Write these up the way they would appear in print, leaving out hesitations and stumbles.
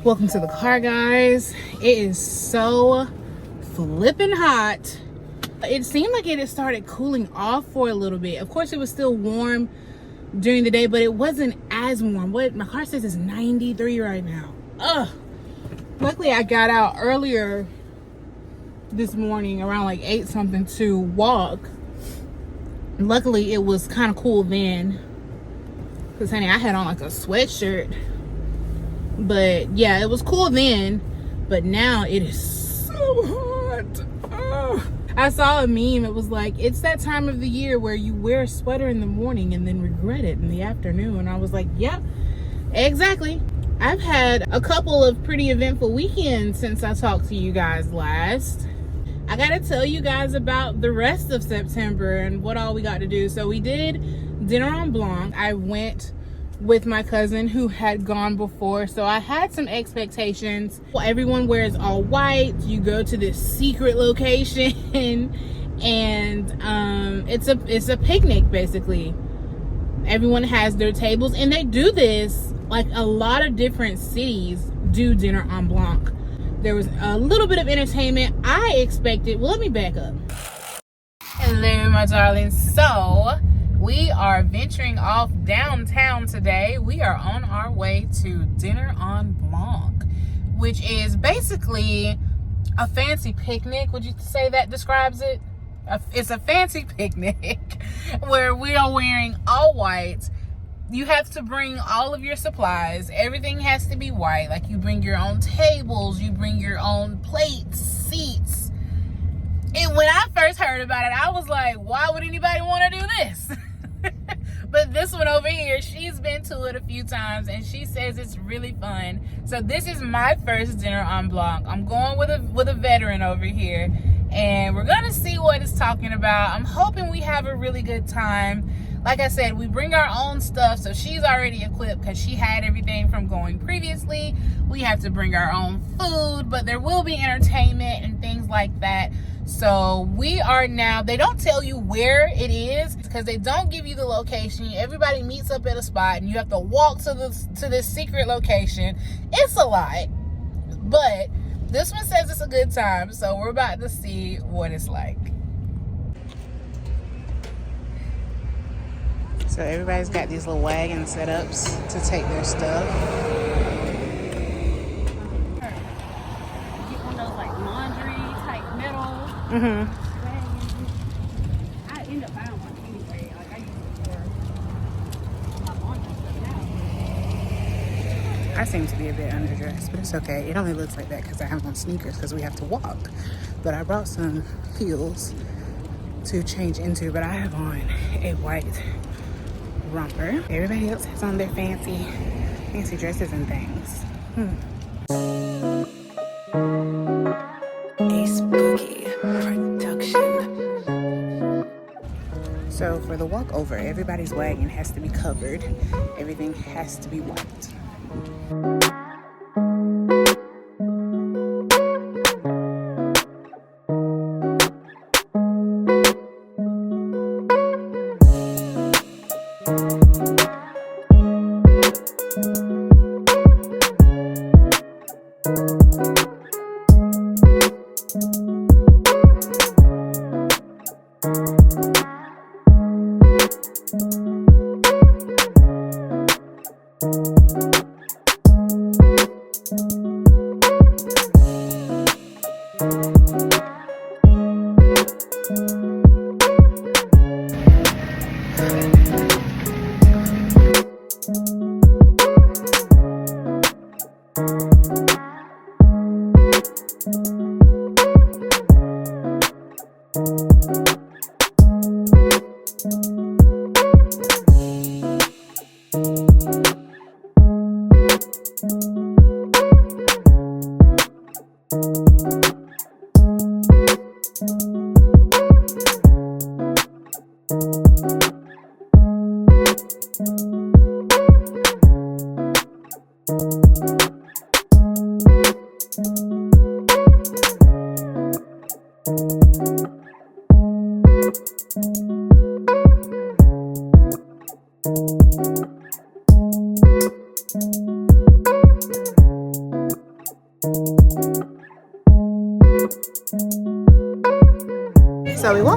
Welcome to the car, guys. It is so flipping hot. It seemed like it had started cooling off for a little bit. Of course, it was still warm during the day, but it wasn't as warm. What my car says is 93 right now. Ugh. Luckily, I got out earlier this morning around like 8 something to walk. Luckily, it was kind of cool then. Because, honey, I had on like a sweatshirt. But yeah, it was cool then, but now it is so hot. Oh. I saw a meme. It was like, it's that time of the year where you wear a sweater in the morning and then regret it in the afternoon. And I was like, yep, exactly. I've had a couple of pretty eventful weekends since I talked to you guys last. I gotta tell you guys about the rest of September and what all we got to do. So we did dinner on Blanc. I went with my cousin who had gone before, so I had some expectations. Everyone wears all white. You go to this secret location and it's a picnic basically. Everyone has their tables, and they do this like a lot of different cities do dinner on Blanc. There was a little bit of entertainment. I expected, well, let me back up. Hello, my darlings. So we are venturing off downtown today. We are on our way to dinner on Blanc, which is basically a fancy picnic. Would you say that describes it? It's a fancy picnic where we are wearing all white. You have to bring all of your supplies. Everything has to be white. Like, you bring your own tables, you bring your own plates, seats. And when I first heard about it, I was like, why would anybody want to do this? But this one over here, she's been to it a few times and she says it's really fun. So this is my first dinner on Blanc. I'm going with a veteran over here, and we're gonna see what it's talking about. I'm hoping we have a really good time. Like I said, we bring our own stuff, so she's already equipped because she had everything from going previously. We have to bring our own food, but there will be entertainment and things like that. So we are now, they don't tell you where it is because they don't give you the location. Everybody meets up at a spot and you have to walk to this secret location. It's a lot, but this one says it's a good time. So we're about to see what it's like. So everybody's got these little wagon setups to take their stuff. Get one of those like laundry type metal. Mm-hmm. I end up buying one anyway. Like, I use it for my laundry stuff now. I seem to be a bit underdressed, but it's okay. It only looks like that because I have on sneakers because we have to walk. But I brought some heels to change into, but I have on a white romper. Everybody else has on their fancy dresses and things. A spooky production. So for the walk over, everybody's wagon has to be covered. Everything has to be white.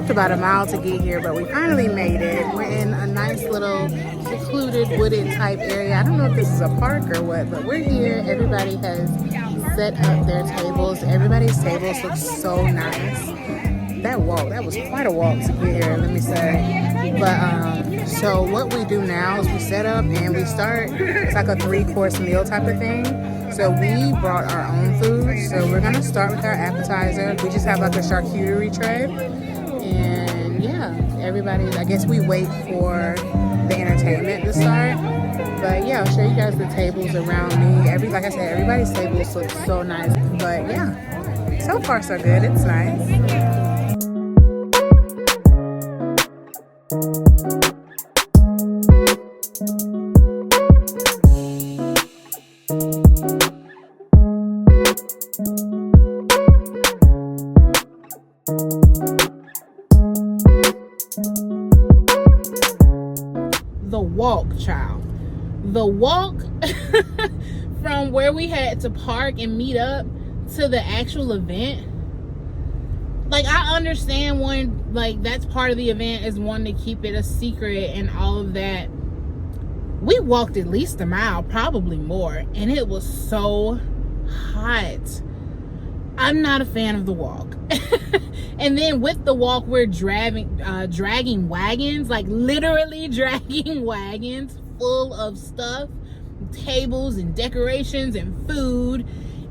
walked about a mile to get here, but we finally made it. We're in a nice little secluded wooded type area. I don't know if this is a park or what, but we're here. Everybody has set up their tables. Everybody's tables look so nice. That was quite a walk to get here, let me say. But so what we do now is we set up and we start. It's like a 3-course meal type of thing. So we brought our own food. So we're gonna start with our appetizer. We just have like a charcuterie tray. And yeah, everybody, I guess we wait for the entertainment to start. But yeah, I'll show you guys the tables around me. Like I said, everybody's tables look so nice. But yeah, so far so good. It's nice. The walk, child. The walk from where we had to park and meet up to the actual event. Like, I understand one, like, that's part of the event is wanting to keep it a secret and all of that. We walked at least a mile, probably more, and it was so hot. I'm not a fan of the walk. And then with the walk, we're dragging wagons, like literally dragging wagons full of stuff, tables and decorations and food.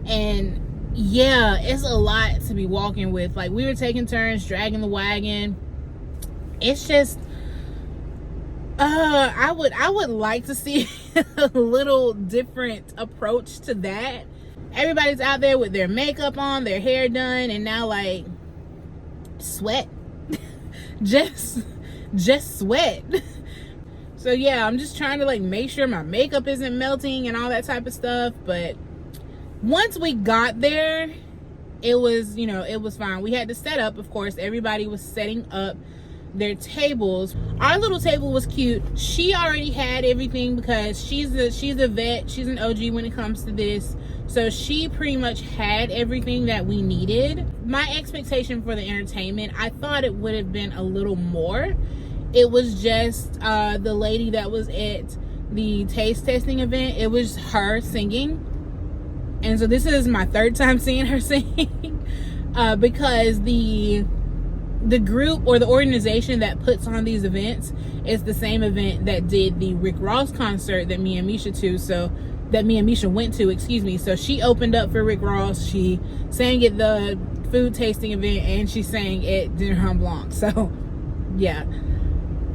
And yeah, it's a lot to be walking with. Like, we were taking turns dragging the wagon. It's just, I would like to see a little different approach to that. Everybody's out there with their makeup on, their hair done, and now like sweat. just sweat. So yeah, I'm just trying to like make sure my makeup isn't melting and all that type of stuff. But once we got there, it was, you know, it was fine. We had to set up, of course. Everybody was setting up their tables. Our little table was cute. She already had everything because she's a vet. She's an OG when it comes to this. So she pretty much had everything that we needed. My expectation for the entertainment, I thought it would have been a little more. It was just the lady that was at the taste testing event. It was her singing. And so this is my third time seeing her sing because the group or the organization that puts on these events is the same event that did the Rick Ross concert that me and Misha went to, excuse me. So she opened up for Rick Ross. She sang at the food tasting event and she sang at Dinner on Blanc. So yeah,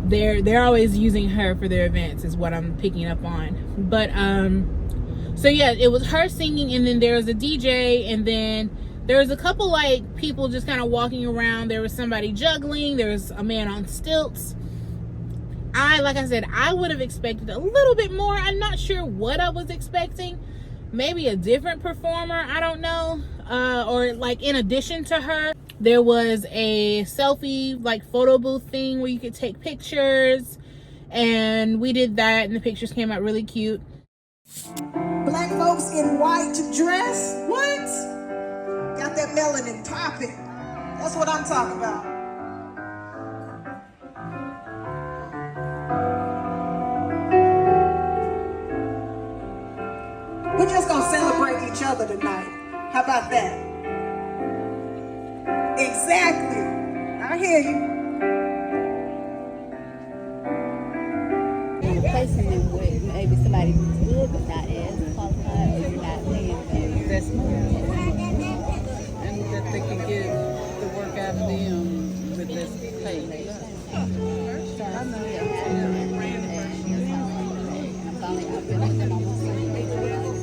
they're always using her for their events is what I'm picking up on. But so yeah, it was her singing, and then there was a DJ, and then there was a couple like people just kind of walking around. There was somebody juggling. There was a man on stilts. Like I said, I would have expected a little bit more. I'm not sure what I was expecting. Maybe a different performer. I don't know. Or like in addition to her, there was a selfie like photo booth thing where you could take pictures. And we did that, and the pictures came out really cute. Black folks in white dress? What? Got that melanin popping. That's what I'm talking about. We're just gonna celebrate each other tonight. How about that? Exactly. I hear you. Replacing them with maybe somebody who's good but not as qualified, or you're not paying That's and that they can get the work out of them with less pay. I know I've been with them almost 3 years.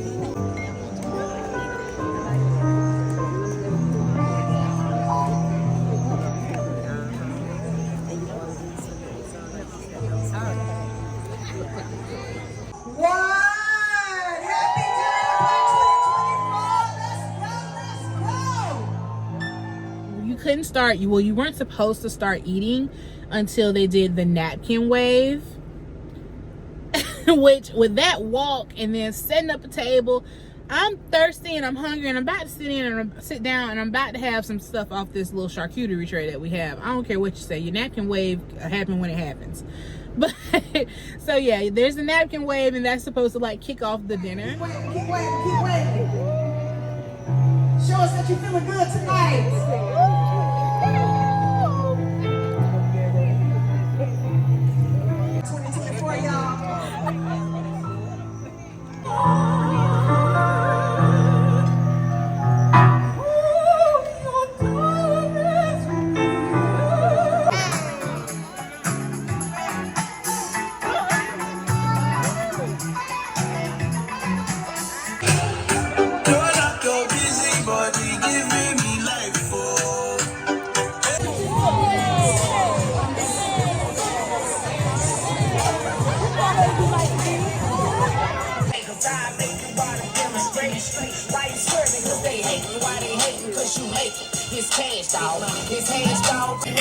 Couldn't start, you weren't supposed to start eating until they did the napkin wave. Which with that walk and then setting up a table, I'm thirsty and I'm hungry and I'm about to sit down and I'm about to have some stuff off this little charcuterie tray that we have. I don't care what you say. Your napkin wave happen when it happens. But so yeah, there's the napkin wave, and that's supposed to like kick off the dinner. Keep waiting, keep waiting, keep waiting. Show us that you're feeling good tonight. 2024, y'all.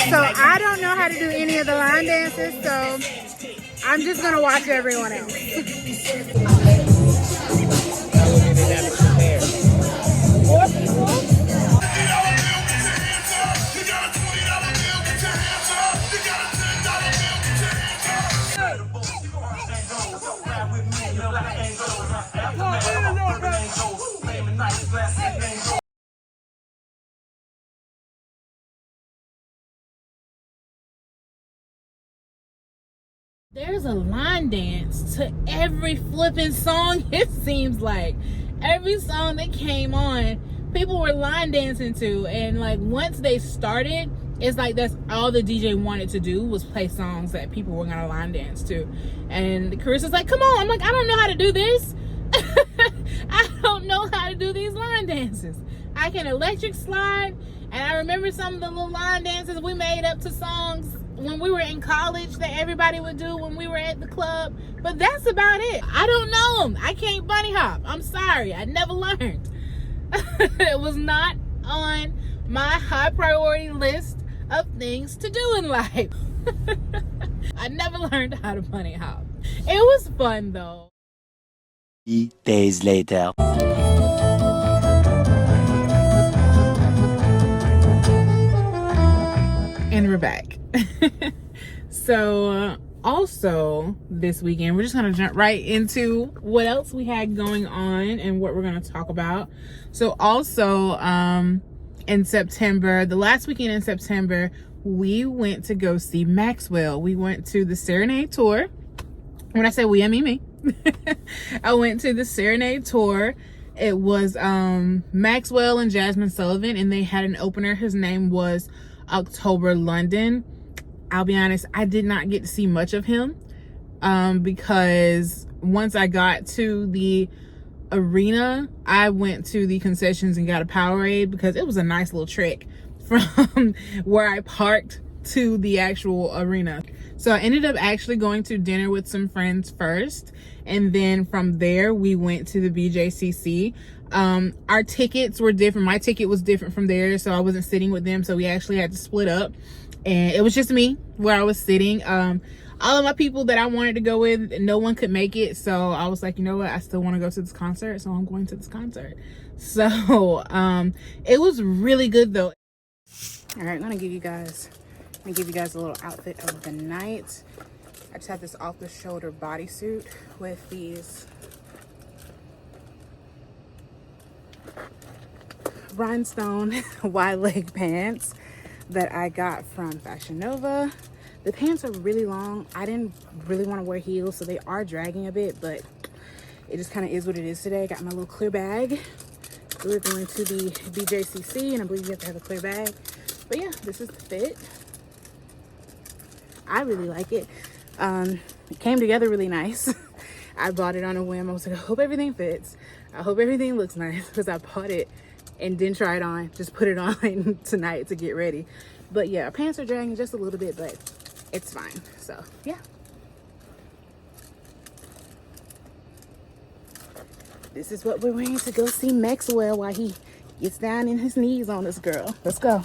So I don't know how to do any of the line dances, so I'm just gonna watch everyone else. There's a line dance to every flipping song. It seems like every song that came on, people were line dancing to, and like once they started, it's like that's all the DJ wanted to do was play songs that people were gonna line dance to. And Carissa's like, come on. I'm like, I don't know how to do this. I don't know how to do these line dances. I can electric slide, and I remember some of the little line dances we made up to songs when we were in college that everybody would do when we were at the club, but that's about it. I don't know them. I can't bunny hop. I'm sorry, I never learned. It was not on my high priority list of things to do in life. I never learned how to bunny hop. It was fun though. 3 days later. And we're back. So also this weekend, we're just gonna jump right into what else we had going on and what we're gonna talk about. So also in September, the last weekend in September, we went to go see Maxwell. We went to the Serenade tour. When I say we, I mean me. I went to the Serenade tour. It was Maxwell and Jazmine Sullivan, and they had an opener. His name was October London. I'll be honest, I did not get to see much of him because once I got to the arena, I went to the concessions and got a Powerade because it was a nice little trek from where I parked to the actual arena. So I ended up actually going to dinner with some friends first, and then from there we went to the BJCC. Our tickets were different. My ticket was different from theirs, so I wasn't sitting with them, so we actually had to split up, and it was just me where I was sitting. All of my people that I wanted to go with, no one could make it, so I was like, you know what, I still want to go to this concert, so I'm going to this concert. So it was really good though. All right, I'm gonna give you guys a little outfit of the night. I just have this off-the-shoulder bodysuit with these rhinestone wide leg pants that I got from Fashion Nova. The pants are really long. I didn't really want to wear heels, so they are dragging a bit, but it just kind of is what it is today. I got my little clear bag. We're going to the BJCC, and I believe you have to have a clear bag. But yeah, this is the fit. I really like it. It came together really nice. I bought it on a whim. I was like, I hope everything fits. I hope everything looks nice, because I bought it and didn't try it on. Just put it on tonight to get ready. But yeah, pants are dragging just a little bit, but it's fine. So yeah. This is what we're wearing to go see Maxwell while he gets down in his knees on this girl. Let's go.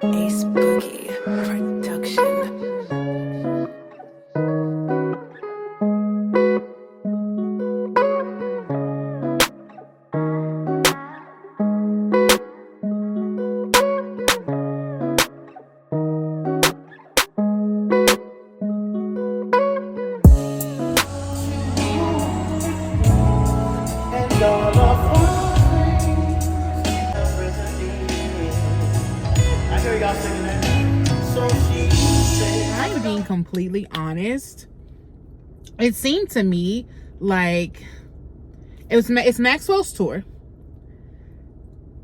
Ace Boogie. I'm being completely honest, it seemed to me like it's Maxwell's tour.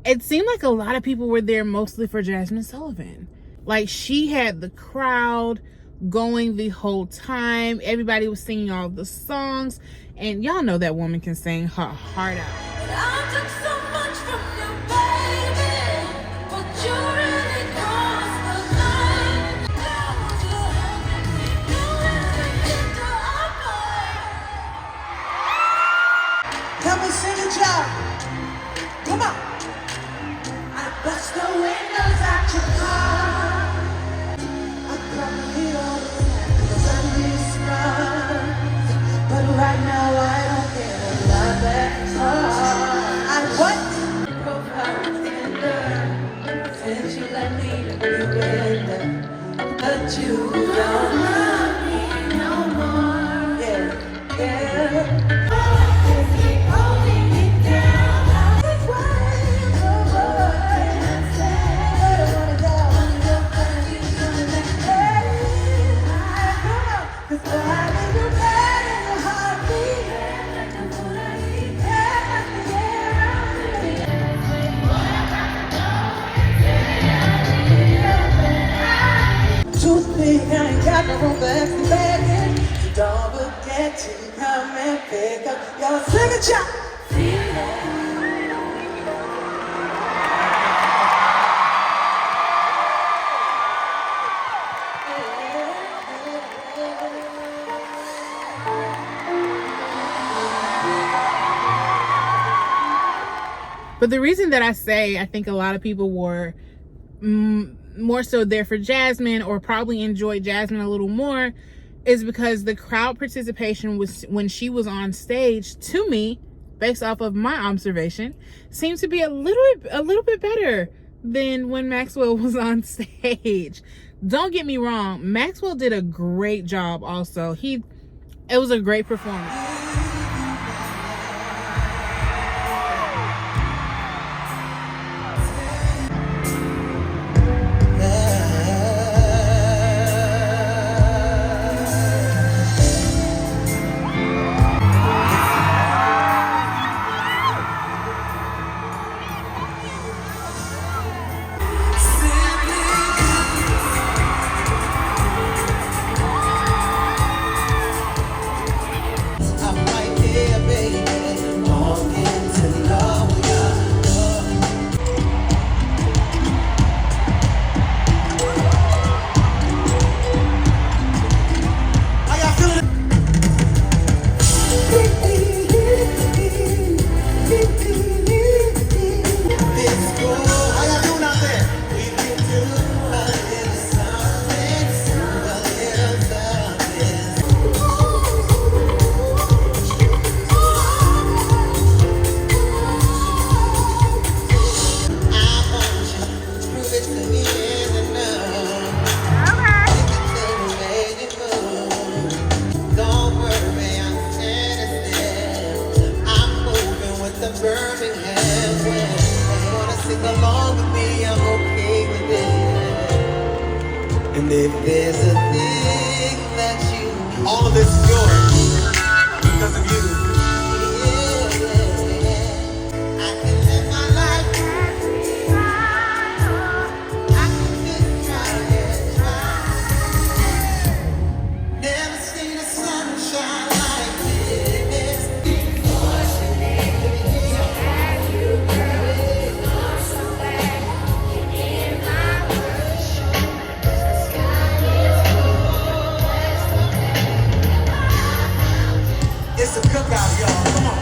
It seemed like a lot of people were there mostly for Jazmine Sullivan. Like, she had the crowd going the whole time. Everybody was singing all the songs. And y'all know that woman can sing her heart out. I took so much from you, baby, but you really crossed the line. Now would you help me do everything to avoid? Come and sing it, y'all. Come on. I bust the windows out your car. I come here all the time 'cause I need some. But right now I don't care a lot that hard. I what? Profile tender, since you let me beware, but you don't love me no more. Yeah, yeah. Keep holding me down. It's way over. I don't wanna go. Hey, come on. 'Cause I need you bad in your heartbeat. Toothpick, I ain't got no room for empty baggage. So don't forget to come and pick up your signature. But the reason that I say I think a lot of people were more so there for Jazmine, or probably enjoyed Jazmine a little more, is because the crowd participation was when she was on stage, to me, based off of my observation, seems to be a little bit better than when Maxwell was on stage. Don't get me wrong, Maxwell did a great job also. It was a great performance. And if there's a thing that you, all of this is yours because of you. I can live my life. I can just try. Never seen the sunshine like this. It's a cookout, y'all. Come on.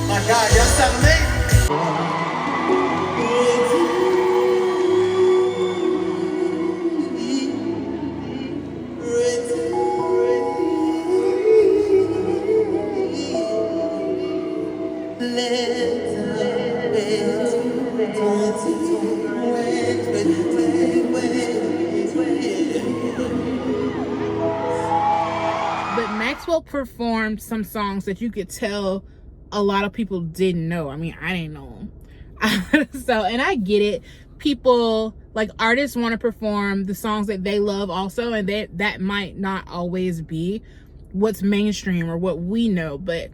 My God, y'all sound amazing. Let But Maxwell performed some songs that you could tell a lot of people didn't know. I mean, I didn't know them. So, and I get it. People, like artists, want to perform the songs that they love also, and that might not always be what's mainstream or what we know. But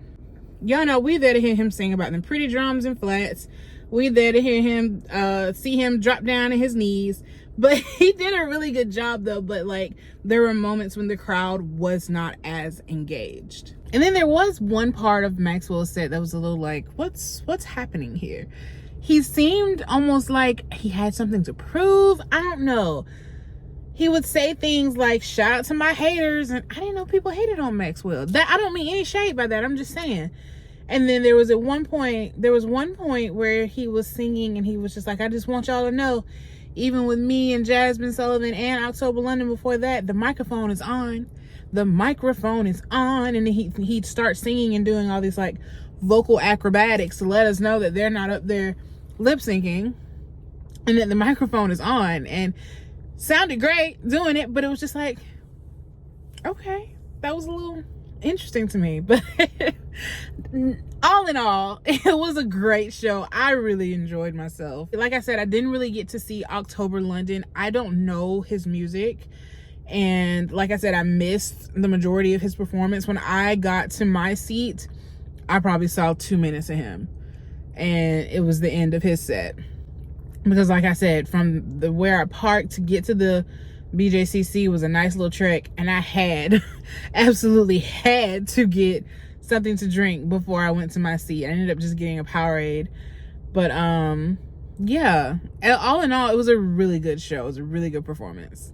y'all know, we there to hear him sing about them pretty drums and flats. We there to hear him, see him drop down on his knees. But he did a really good job though. But like, there were moments when the crowd was not as engaged. And then there was one part of Maxwell's set that was a little like, what's happening here? He seemed almost like he had something to prove. I don't know. He would say things like, shout out to my haters. And I didn't know people hated on Maxwell. That, I don't mean any shade by that. I'm just saying. And then there was one point where he was singing and he was just like, I just want y'all to know, even with me and Jazmine Sullivan and October London before that, the microphone is on. The microphone is on. And then he'd start singing and doing all these like vocal acrobatics to let us know that they're not up there lip syncing and that the microphone is on, and sounded great doing it, but it was just like, okay, that was a little interesting to me. But all in all, it was a great show. I really enjoyed myself. Like I said, I didn't really get to see October London. I don't know his music, and like I said, I missed the majority of his performance. When I got to my seat, I probably saw 2 minutes of him, and it was the end of his set. Because like I said, from where I parked to get to the BJCC was a nice little trek, and I absolutely had to get something to drink before I went to my seat. I ended up just getting a Powerade. But yeah, all in all, it was a really good show. It was a really good performance.